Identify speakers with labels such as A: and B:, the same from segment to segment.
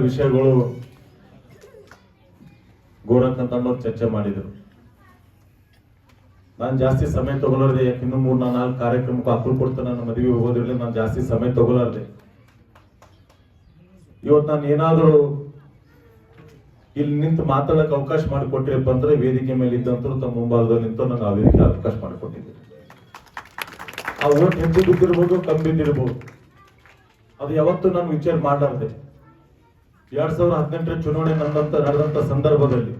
A: ವಿಷಯಗಳು ಗೋರಖ್ ಅಂತ ಚರ್ಚೆ ಮಾಡಿದರು. ನಾನು ಜಾಸ್ತಿ ಸಮಯ ತಗೊಳ್ಳಾರ್ದೆ, ಯಾಕೆ ಇನ್ನೂ 3-4 ಕಾರ್ಯಕ್ರಮಕ್ಕೂ ಹಾಕಲು ಕೊಡ್ತಾನೆ. ನನ್ನ ಮದುವೆ ಹೋಗೋದ್ರಲ್ಲಿ ನಾನು ಜಾಸ್ತಿ ಸಮಯ ತಗೊಳ್ಳಾರ್ದೆ. ಇವತ್ತು ನಾನು ಏನಾದರೂ ಇಲ್ಲಿ ನಿಂತು ಮಾತಾಡಕ್ಕೆ ಅವಕಾಶ ಮಾಡಿಕೊಟ್ಟಿರಪ್ಪ ಅಂದ್ರೆ ವೇದಿಕೆ ಮೇಲೆ ಇದ್ದಂತರು ತಮ್ಮ ಮುಂಭಾಗದಲ್ಲಿ ನಿಂತು ನನಗೆ ಆ ವೇದಿಕೆ ಅವಕಾಶ ಮಾಡಿಕೊಟ್ಟಿದ್ದೆ. ಆ ಓಟ್ ಹೆಚ್ಚು ಬಿದ್ದಿರ್ಬೋದು, ಕಮ್ಮಿ ಬಿದ್ದಿರ್ಬೋದು, ಅದು ಯಾವತ್ತೂ ನಾನು ವಿಚಾರ ಮಾಡಲಾರ್ದೆ. 2018 ಚುನಾವಣೆ ನಡೆದಂತ ಸಂದರ್ಭದಲ್ಲಿ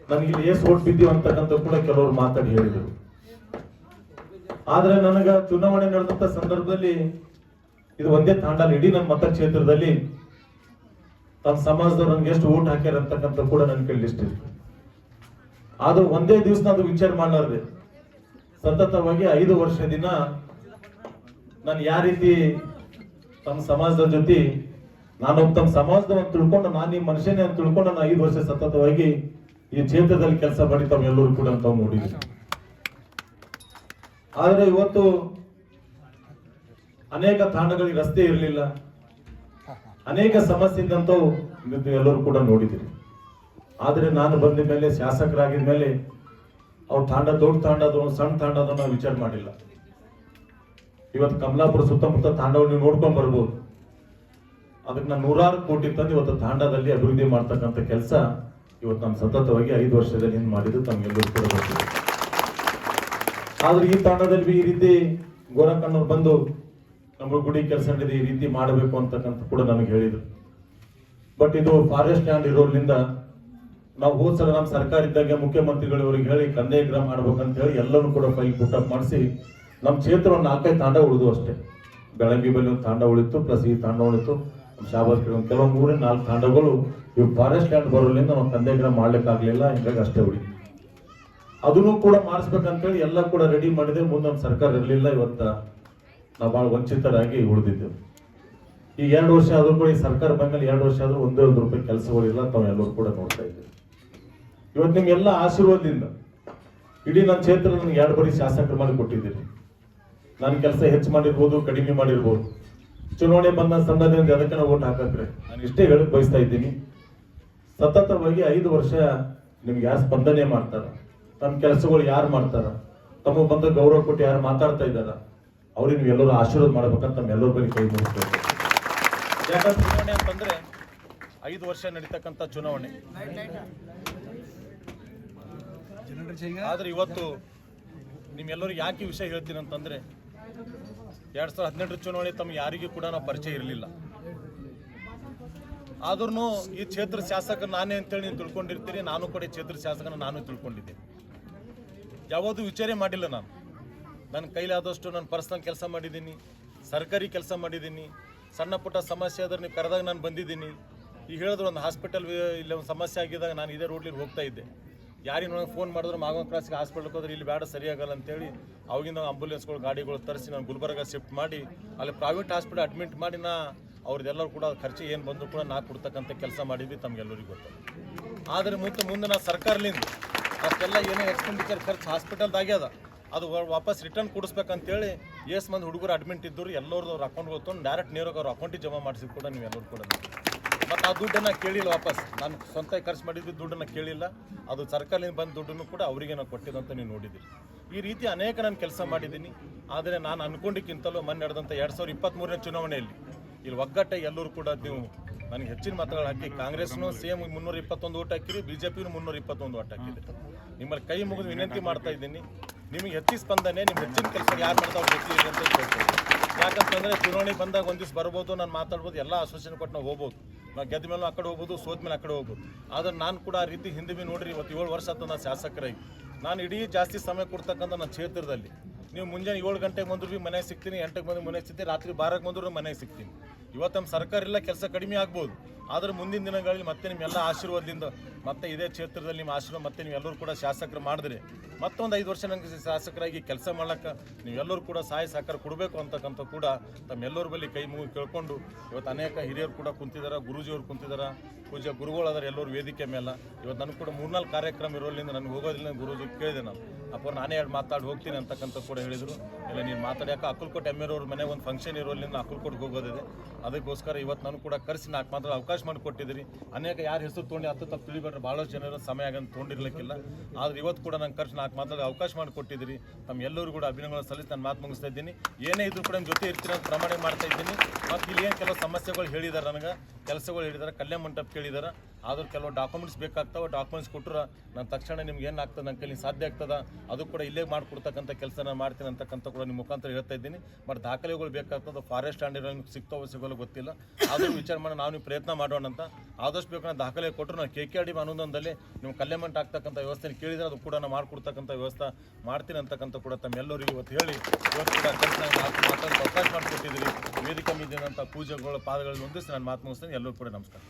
A: ನನಗೆ ಇಲ್ಲಿ ಎಷ್ಟು ಓಟ್ ಬಿದ್ದೀವಿ ಅಂತಕ್ಕಂಥ ಕೂಡ ಕೆಲವರು ಮಾತಾಡಿ ಹೇಳಿದರು. ಆದ್ರೆ ನನಗ ಚುನಾವಣೆ ನಡೆದಂತ ಸಂದರ್ಭದಲ್ಲಿ ಇದು ಒಂದೇ ತಾಂಡ ಇಡೀ ನನ್ನ ಮತಕ್ಷೇತ್ರದಲ್ಲಿ ತಮ್ಮ ಸಮಾಜದವ್ರು ನನ್ಗೆ ಎಷ್ಟು ಓಟ್ ಹಾಕ್ಯಾರ ಅಂತಕ್ಕಂಥ ಕೂಡ ನನ್ನ ಕೈ ಲಿಸ್ಟ್ ಇತ್ತು. ಆದ್ರೂ ಒಂದೇ ದಿವಸ ಅದು ವಿಚಾರ ಮಾಡಲಾರ್ದೆ ಸತತವಾಗಿ 5 ವರ್ಷ ದಿನ ನಾನು ಯಾವ ರೀತಿ ತಮ್ಮ ಸಮಾಜದ ಜೊತೆ ನಾನು ತಮ್ಮ ಸಮಾಜದ ತಿಳ್ಕೊಂಡು ನಾನು ಈ ಮನುಷ್ಯನೇ ಅಂತ ತಿಳ್ಕೊಂಡು ನಾನು 5 ವರ್ಷ ಸತತವಾಗಿ ಈ ಕ್ಷೇತ್ರದಲ್ಲಿ ಕೆಲಸ ಮಾಡಿ ತಾವೆಲ್ಲರೂ ಕೂಡ ತಾವು ನೋಡಿದ್ವಿ. ಆದ್ರೆ ಇವತ್ತು ಅನೇಕ ತಾಂಡಗಳಿಗೆ ರಸ್ತೆ ಇರಲಿಲ್ಲ, ಅನೇಕ ಸಮಸ್ಯೆ ಇದ್ದಂತವು ಎಲ್ಲರೂ ಕೂಡ ನೋಡಿದಿರಿ. ಆದ್ರೆ ನಾನು ಬಂದ ಮೇಲೆ ಶಾಸಕರಾಗಿದ ಮೇಲೆ ಅವ್ರು ತಾಂಡ ದೊಡ್ಡ ತಾಂಡ ಅದು ಸಣ್ಣ ತಾಂಡ ಅದನ್ನ ವಿಚಾರ ಮಾಡಿಲ್ಲ. ಇವತ್ತು ಕಮಲಾಪುರ ಸುತ್ತಮುತ್ತ ತಾಂಡವನ್ನು ನೀವು ನೋಡ್ಕೊಂಡ್ ಬರ್ಬೋದು. ಅದಕ್ಕೆ ನಾನು 100 ಕೋಟಿ ತಂದು ಇವತ್ತು ತಾಂಡದಲ್ಲಿ ಅಭಿವೃದ್ಧಿ ಮಾಡ್ತಕ್ಕಂಥ ಕೆಲಸ ಇವತ್ತು ನಾನು ಸತತವಾಗಿ 5 ವರ್ಷದಲ್ಲಿ ಹಿಂದೆ ಮಾಡಿದ್ದು ತಮ್ಗೆಲ್ಲರೂ ಕೂಡ ಗೊತ್ತಿದೆ. ಆದ್ರೆ ಈ ತಾಂಡದಲ್ಲಿ ಈ ರೀತಿ ಗೋರಖಣ್ಣವ್ರು ಬಂದು ನಮ್ಮ ಗುಡಿ ಕೆಲಸ ನಡೆದು ಈ ರೀತಿ ಮಾಡಬೇಕು ಅಂತಕ್ಕಂಥ ಕೂಡ ನನಗೆ ಹೇಳಿದ್ರು. ಬಟ್ ಇದು ಫಾರೆಸ್ಟ್ ಲ್ಯಾಂಡ್ ಇರೋದ್ರಿಂದ ನಾವು ಹೋದ ಸಲ ನಮ್ಮ ಸರ್ಕಾರ ಇದ್ದಾಗ ಮುಖ್ಯಮಂತ್ರಿಗಳು ಇವರಿಗೆ ಹೇಳಿ ಕಂದಾಯ ಗ್ರಾಮ ಮಾಡ್ಬೇಕಂತ ಹೇಳಿ ಎಲ್ಲರೂ ಕೂಡ ಫೈಲ್ ಪುಟಪ್ ಮಾಡಿಸಿ ನಮ್ಮ ಕ್ಷೇತ್ರ ಒಂದು 4-5 ತಾಂಡ ಉಳಿದು ಅಷ್ಟೇ. ಬೆಳಂಗಿ ಬಲ್ಲಿ ಒಂದು ತಾಂಡ ಉಳಿತು, ಪ್ಲಸ್ ಈ ತಾಂಡ ಉಳಿತು, ಶಾಬಾದ್ ಕಡೆ ಒಂದು ಕೆಲವು 3-4 ತಾಂಡಗಳು ಇವು ಫಾರೆಸ್ಟ್ ಲ್ಯಾಂಡ್ ಬರೋದ್ರಿಂದ ನಾವು ಕಂದಾಯ ಗ್ರಾಮ ಮಾಡ್ಲಿಕ್ಕೆ ಆಗ್ಲಿಲ್ಲ, ಹಿಂಗಾಗಿ ಅಷ್ಟೇ ಉಳಿತು. ಅದನ್ನು ಕೂಡ ಮಾಡಿಸ್ಬೇಕಂತೇಳಿ ಎಲ್ಲ ಕೂಡ ರೆಡಿ ಮಾಡಿದೆ. ಮುಂದೆ ನಮ್ಮ ಸರ್ಕಾರ ಇರಲಿಲ್ಲ, ಇವತ್ತ ನಾವು ಬಹಳ ವಂಚಿತರಾಗಿ ಉಳಿದಿದ್ದೆವು. ಈ 2 ವರ್ಷ ಆದ್ರೂ ಕೂಡ ಈ ಸರ್ಕಾರ ಬಂದ್ಮೇಲೆ 2 ವರ್ಷ ಆದ್ರೂ 1 ರೂಪಾಯಿ ಕೆಲಸಗಳಿಲ್ಲ, ತಾವೆಲ್ಲರೂ ಕೂಡ ನೋಡ್ತಾ ಇದ್ದೀವಿ. ಇವತ್ತು ನಿಮ್ಗೆಲ್ಲ ಆಶೀರ್ವಾದದಿಂದ ಇಡೀ ನನ್ನ ಕ್ಷೇತ್ರ ನನಗೆ 2 ಬಾರಿ ಶಾಸಕರು ಮಾಡಿ ಕೊಟ್ಟಿದ್ದೀರಿ. ನಾನು ಕೆಲಸ ಹೆಚ್ಚು ಮಾಡಿರ್ಬೋದು, ಕಡಿಮೆ ಮಾಡಿರ್ಬೋದು. ಚುನಾವಣೆ ಬಂದ ಸಂದರ್ಭದಿಂದ ಅದಕ್ಕೆ ನಾವು ಓಟ್ ಹಾಕಕ್ರೆ ನಾನು ಇಷ್ಟೇ ಹೇಳಕ್ ಬಯಸ್ತಾ ಇದ್ದೀನಿ. ಸತತವಾಗಿ 5 ವರ್ಷ ನಿಮ್ಗೆ ಯಾರು ಸ್ಪಂದನೆ ಮಾಡ್ತಾರ, ತಮ್ಮ ಕೆಲಸಗಳು ಯಾರು ಮಾಡ್ತಾರ, ತಮ್ಮ ಬಂದ ಗೌರವ ಕೊಟ್ಟು ಯಾರು ಮಾತಾಡ್ತಾ ಇದ್ದಾರ, ಅವ್ರಿಗೆ ನೀವು ಎಲ್ಲರೂ ಆಶೀರ್ವಾದ ಮಾಡ್ಬೇಕಂತ ನಮ್ಮ ಎಲ್ಲರ ಬಳಿ ಕೈ ಮುಗಿಸ್ಬೇಕು. ಯಾಕಂದ್ರೆ ಚುನಾವಣೆ ಅಂತಂದ್ರೆ 5 ವರ್ಷ ನಡೀತಕ್ಕಂಥ ಚುನಾವಣೆ. ಆದ್ರೆ ಇವತ್ತು ನಿಮ್ಮೆಲ್ಲರಿಗೆ ಯಾಕೆ ವಿಷಯ ಹೇಳ್ತೀನಿ ಅಂತಂದ್ರೆ 2018 ಚುನಾವಣೆ ತಮ್ಮ ಯಾರಿಗೂ ಕೂಡ ನಾವು ಪರಿಚಯ ಇರಲಿಲ್ಲ. ಆದ್ರೂ ಈ ಕ್ಷೇತ್ರ ಶಾಸಕ ನಾನೇ ಅಂತೇಳಿ ನೀವು ತಿಳ್ಕೊಂಡಿರ್ತೀರಿ. ನಾನು ಕೂಡ ಈ ಕ್ಷೇತ್ರ ಶಾಸಕನ ನಾನು ತಿಳ್ಕೊಂಡಿದ್ದೆ. ಯಾವುದು ವಿಚಾರ ಮಾಡಿಲ್ಲ. ನಾನು ನನ್ನ ಕೈಲಾದಷ್ಟು ನಾನು ಪರ್ಸನಲ್ ಕೆಲಸ ಮಾಡಿದ್ದೀನಿ, ಸರ್ಕಾರಿ ಕೆಲಸ ಮಾಡಿದ್ದೀನಿ. ಸಣ್ಣ ಪುಟ್ಟ ಸಮಸ್ಯೆ ಆದ್ರೆ ನೀವು ಕರೆದಾಗ ನಾನು ಬಂದಿದ್ದೀನಿ. ಈಗ ಹೇಳಿದ್ರು ಒಂದು ಹಾಸ್ಪಿಟಲ್ ಇಲ್ಲಿ ಒಂದು ಸಮಸ್ಯೆ ಆಗಿದ್ದಾಗ ನಾನು ಇದೇ ರೋಡ್ಲಿ ಹೋಗ್ತಾ ಇದ್ದೆ. ಯಾರಿಗೆ ನನಗೆ ಫೋನ್ ಮಾಡಿದ್ರು ಮಾಗವ ಕ್ರಾಸಿಗೆ ಹಾಸ್ಪಿಟ್ಲ್ಗೆ ಹೋದ್ರೆ ಇಲ್ಲಿ ಬೇಡ ಸರಿಯಾಗಲ್ಲ ಅಂತೇಳಿ ಅವಾಗಿಂದ ಆಂಬುಲೆನ್ಸ್ಗಳು ಗಾಡಿಗಳು ತರಿಸಿ ನಾನು ಗುಲ್ಬರ್ಗ ಶಿಫ್ಟ್ ಮಾಡಿ ಅಲ್ಲಿ ಪ್ರೈವೇಟ್ ಹಾಸ್ಪಿಟಲ್ ಅಡ್ಮಿಟ್ ಮಾಡಿ ಅವ್ರದ್ದೆಲ್ಲರೂ ಕೂಡ ಖರ್ಚು ಏನು ಬಂದರೂ ಕೂಡ ನಾ ಕೊಡ್ತಕ್ಕಂಥ ಕೆಲಸ ಮಾಡಿದ್ವಿ, ತಮಗೆಲ್ಲರಿಗೂ ಗೊತ್ತು. ಆದರೆ ಮುಂದೆ ನಾ ಸರ್ಕಾರದಿಂದ ಅಷ್ಟೆಲ್ಲ ಏನೇ ಎಕ್ಸ್ಪೆಂಡಿಚರ್ ಖರ್ಚು ಹಾಸ್ಪಿಟಲ್ದಾಗ್ಯದ ಅದು ವಾಪಸ್ ರಿಟರ್ನ್ ಕೊಡಿಸ್ಬೇಕಂತೇಳಿ ಎಷ್ಟು ಮಂದಿ ಹುಡುಗರು ಅಡ್ಮಿಟ್ ಇದ್ದರು ಎಲ್ಲರದ್ದು ಅವ್ರ ಅಕೌಂಟ್ಗೆ ತೊಗೊಂಡು ಡೈರೆಕ್ಟ್ ನೇರಾಗ ಅವ್ರ ಅಕೌಂಟಿಗೆ ಜಮಾ ಮಾಡಿಸಿದ್ದು ಕೂಡ ನೀವೆಲ್ಲರೂ ಕೂಡ. ಮತ್ತು ಆ ದುಡ್ಡನ್ನು ಕೇಳಿಲ್ಲ, ವಾಪಸ್ ನಾನು ಸ್ವಂತ ಖರ್ಚು ಮಾಡಿದ್ದು ದುಡ್ಡನ್ನು ಕೇಳಿಲ್ಲ. ಅದು ಸರ್ಕಾರದಿಂದ ಬಂದ ದುಡ್ಡನ್ನು ಕೂಡ ಅವರಿಗೆ ನಾನು ಕೊಟ್ಟಿದ್ದಂತ ನೀವು ನೋಡಿದ್ದೀರಿ. ಈ ರೀತಿ ಅನೇಕ ನಾನು ಕೆಲಸ ಮಾಡಿದ್ದೀನಿ. ಆದರೆ ನಾನು ಅನ್ಕೊಂಡಿಕ್ಕಿಂತಲೂ ಮೊನ್ನೆ ನಡೆದಂಥ 2023ನೇ ಚುನಾವಣೆಯಲ್ಲಿ ಇಲ್ಲಿ ಒಗ್ಗಟ್ಟಾಗಿ ಎಲ್ಲರೂ ಕೂಡ ನೀವು ನನಗೆ ಹೆಚ್ಚಿನ ಮತಗಳು ಹಾಕಿ ಕಾಂಗ್ರೆಸ್ನೂ ಸೇಮ್ 321 ಓಟ್ ಹಾಕಿರಿ, BJPನೂ 321 ಓಟ್ ಹಾಕಿದ್ರಿ. ನಿಮ್ಮಲ್ಲಿ ಕೈ ಮುಗಿದು ವಿನಂತಿ ಮಾಡ್ತಾ ಇದ್ದೀನಿ, ನಿಮಗೆ ಹೆಚ್ಚಿನ ಸ್ಪಂದನೆ, ನಿಮ್ಮ ಹೆಚ್ಚಿನ ಕೆಲಸ ಯಾರು ಮಾಡ್ತಾ ಅವ್ರು ಗೊತ್ತಿದೆ ಅಂತ ಹೇಳ್ತೀನಿ. ಯಾಕಂತಂದರೆ ಚುನಾವಣೆ ಬಂದಾಗ ಒಂದು ದಿವಸ ಬರ್ಬೋದು, ನಾನು ಮಾತಾಡ್ಬೋದು, ಎಲ್ಲ ಅಸೋಸಿಯೇಷನ್ ಕೊಟ್ಟು ನಾವು ಹೋಗ್ಬೋದು. ನಾವು ಗೆದ್ದ ಮೇಲೆ ಆ ಕಡೆ ಹೋಗ್ಬೋದು, ಸೋತ ಮೇಲೆ ಆ ಕಡೆ ಹೋಗ್ಬೋದು. ಆದರೆ ನಾನು ಕೂಡ ಆ ರೀತಿ ಹಿಂದೆ ಬಿ ನೋಡ್ರಿ, ಇವತ್ತು 7 ವರ್ಷ ಆಯ್ತು ನಾನು ಶಾಸಕರಾಗಿ. ನಾನು ಇಡೀ ಜಾಸ್ತಿ ಸಮಯ ಕೊಡ್ತಕ್ಕಂಥ ನನ್ನ ಕ್ಷೇತ್ರದಲ್ಲಿ ನೀವು ಮುಂಜಾನೆ 7 ಗಂಟೆಗೆ ಬಂದ್ರು ಭೀ ಮನೆಗೆ ಸಿಗ್ತೀನಿ, 8ಕ್ಕೆ ಬಂದು ಮನೆಗೆ ಸಿಗ್ತೀನಿ, ರಾತ್ರಿ 12ಕ್ಕೆ ಬಂದರೂ ಮನೆಗೆ ಸಿಗ್ತೀನಿ. ಇವತ್ತು ನಮ್ಮ ಸರ್ಕಾರ ಎಲ್ಲ ಕೆಲಸ ಕಡಿಮೆ ಆಗ್ಬೋದು, ಆದರೆ ಮುಂದಿನ ದಿನಗಳಲ್ಲಿ ಮತ್ತೆ ನಿಮ್ಮೆಲ್ಲ ಆಶೀರ್ವಾದದಿಂದ ಮತ್ತೆ ಇದೇ ಕ್ಷೇತ್ರದಲ್ಲಿ ನಿಮ್ಮ ಆಶ್ರಮ ಮತ್ತೆ ನೀವೆಲ್ಲರೂ ಕೂಡ ಶಾಸಕರು ಮಾಡಿದ್ರಿ ಮತ್ತೊಂದು 5 ವರ್ಷ ನನಗೆ ಶಾಸಕರಾಗಿ ಕೆಲಸ ಮಾಡ್ಲಿಕ್ಕೆ ನೀವೆಲ್ಲರೂ ಕೂಡ ಸಹಾಯ ಸಹಕಾರ ಕೊಡಬೇಕು ಅಂತಕ್ಕಂಥ ಕೂಡ ತಮ್ಮೆಲ್ಲರ ಬಳಿ ಕೈ ಮುಗಿ ಕೇಳ್ಕೊಂಡು ಇವತ್ತು ಅನೇಕ ಹಿರಿಯರು ಕೂಡ ಕುಂತಿದ್ದಾರೆ, ಗುರೂಜಿಯವರು ಕುಂತಿದ್ದಾರೆ, ಪೂಜೆ ಗುರುಗಳಾದ್ರೆ ಎಲ್ಲರೂ ವೇದಿಕೆ ಮೇಲೆ. ಇವತ್ತು ನನಗೆ ಕೂಡ 3-4 ಕಾರ್ಯಕ್ರಮ ಇರೋದ್ರಿಂದ ನನಗೆ ಹೋಗೋದಿಲ್ಲ. ಗುರೂಜಿ ಕೇಳಿದೆ ನಾನು, ಅಪ್ಪ ನಾನೇ ಎರಡು ಮಾತಾಡಿ ಹೋಗ್ತೀನಿ ಅಂತಕ್ಕಂಥ ಕೂಡ ಹೇಳಿದರು. ಇಲ್ಲ ನೀನು ಮಾತಾಡ್ಯಾಕ ಅಕ್ಕಲ್ಕೋಟೆ ಎಮ್ಮೆರವ್ರ ಮನೆಗೆ ಒಂದು ಫಂಕ್ಷನ್ ಇರೋದ್ರಿಂದ ಅಕ್ಕಲ್ಕೋಟೆಗೆ ಹೋಗೋದಿದೆ. ಅದಕ್ಕೋಸ್ಕರ ಇವತ್ತು ನಾನು ಕೂಡ ಕರೆಸಿ 4 ಮಾತಾಡೋ ಅವಕಾಶ ಮಾಡಿಕೊಟ್ಟಿದ್ದೀರಿ. ಅನೇಕ ಯಾರು ಹೆಸರು ತೊಗೊಂಡು ಹತ್ತು ತಪ್ಪು ತಿಳಿಬೇಡ್ರೆ ಭಾಳಷ್ಟು ಜನರು ಸಮಯ ಆಗಂತ ತೊಗೊಂಡಿರ್ಲಿಕ್ಕಿಲ್ಲ. ಆದ್ರೆ ಇವತ್ತು ಕೂಡ ನಾನು ಕರೆಸಿ 4 ಮಾತಾಡೋ ಅವಕಾಶ ಮಾಡಿಕೊಟ್ಟಿದ್ದೀರಿ. ತಮ್ಮೆಲ್ಲರೂ ಕೂಡ ಅಭಿನಂದನೆ ಸಲ್ಲಿಸಿ ನಾನು ಮಾತು ಮುಗಿಸ್ತಾ ಇದ್ದೀನಿ. ಏನೇ ಇದ್ರೂ ಕೂಡ ನಿಮ್ಮ ಜೊತೆ ಇರ್ತೀನಿ ಅಂತ ಪ್ರಮಾಣ ಮಾಡ್ತಾ ಇದ್ದೀನಿ. ಮತ್ತು ಇಲ್ಲಿ ಏನು ಕೆಲವು ಸಮಸ್ಯೆಗಳು ಹೇಳಿದ್ದಾರೆ, ನನಗೆ ಕೆಲಸಗಳು ಹೇಳಿದ್ದಾರೆ, ಕಲ್ಯಾಣ ಮಂಟಪ ಕೇಳಿದ್ದಾರೆ. ಆದರೂ ಕೆಲವು ಡಾಕ್ಯುಮೆಂಟ್ಸ್ ಬೇಕಾಗ್ತಾವೆ. ಡಾಕ್ಯುಮೆಂಟ್ಸ್ ಕೊಟ್ಟರೆ ನಾನು ತಕ್ಷಣ ನಿಮ್ಗೆ ಏನು ಆಗ್ತದೆ, ನನ್ನ ಕೈಲಿ ಸಾಧ್ಯ ಆಗ್ತದೆ ಅದು ಕೂಡ ಇಲ್ಲೇ ಮಾಡಿಕೊಡ್ತಕ್ಕಂಥ ಕೆಲಸ ನಾನು ಮಾಡ್ತೀನಿ ಅಂತಕ್ಕಂಥ ಕೂಡ ನಿಮ್ಮ ಮುಖಾಂತರ ಹೇಳ್ತಾ ಇದ್ದೀನಿ. ಬಟ್ ದಾಖಲೆಗಳು ಬೇಕಾಗ್ತದೆ, ಫಾರೆಸ್ಟ್ ಆ್ಯಂಡ್ ಸಿಗ್ತಾವೋ ಸಿಗೋಲ್ಲ ಗೊತ್ತಿಲ್ಲ. ಆದರೂ ವಿಚಾರ ಮಾಡಿ ನಾವು ನೀವು ಪ್ರಯತ್ನ ಮಾಡೋಣ ಅಂತ. ಆದಷ್ಟು ಬೇಕು ನಾನು ದಾಖಲೆ ಕೊಟ್ಟರು ನಾನು KKRD ಅನುದಾನದಲ್ಲಿ ನಿಮ್ಮ ಕಲ್ಯಾಣ ಆಗ್ತಕ್ಕಂಥ ವ್ಯವಸ್ಥೆ ಕೇಳಿದರೆ ಅದು ಕೂಡ ನಾನು ಮಾಡಿಕೊಡ್ತಕ್ಕಂಥ ವ್ಯವಸ್ಥೆ ಮಾಡ್ತೀನಿ ಅಂತಕ್ಕಂಥ ಕೂಡ ತಮ್ಮೆಲ್ಲರಿಗೂ ಇವತ್ತು ಹೇಳಿ ಇವತ್ತು ಕೂಡ ಕೆಲಸ ಮಾತಾಡೋದು ಅವಕಾಶ ಮಾಡಿಕೊಟ್ಟಿದ್ದೀರಿ. ವೇದಿಕೆ ಮೀದಿನಂಥ ಪೂಜೆಗಳು ಪಾದಗಳನ್ನು ಹೊಂದಿಸಿ ನಾನು ಮಾತು ಮುಗಿಸ್ತೀನಿ. ಎಲ್ಲರೂ ಕೂಡ ನಮಸ್ಕಾರ.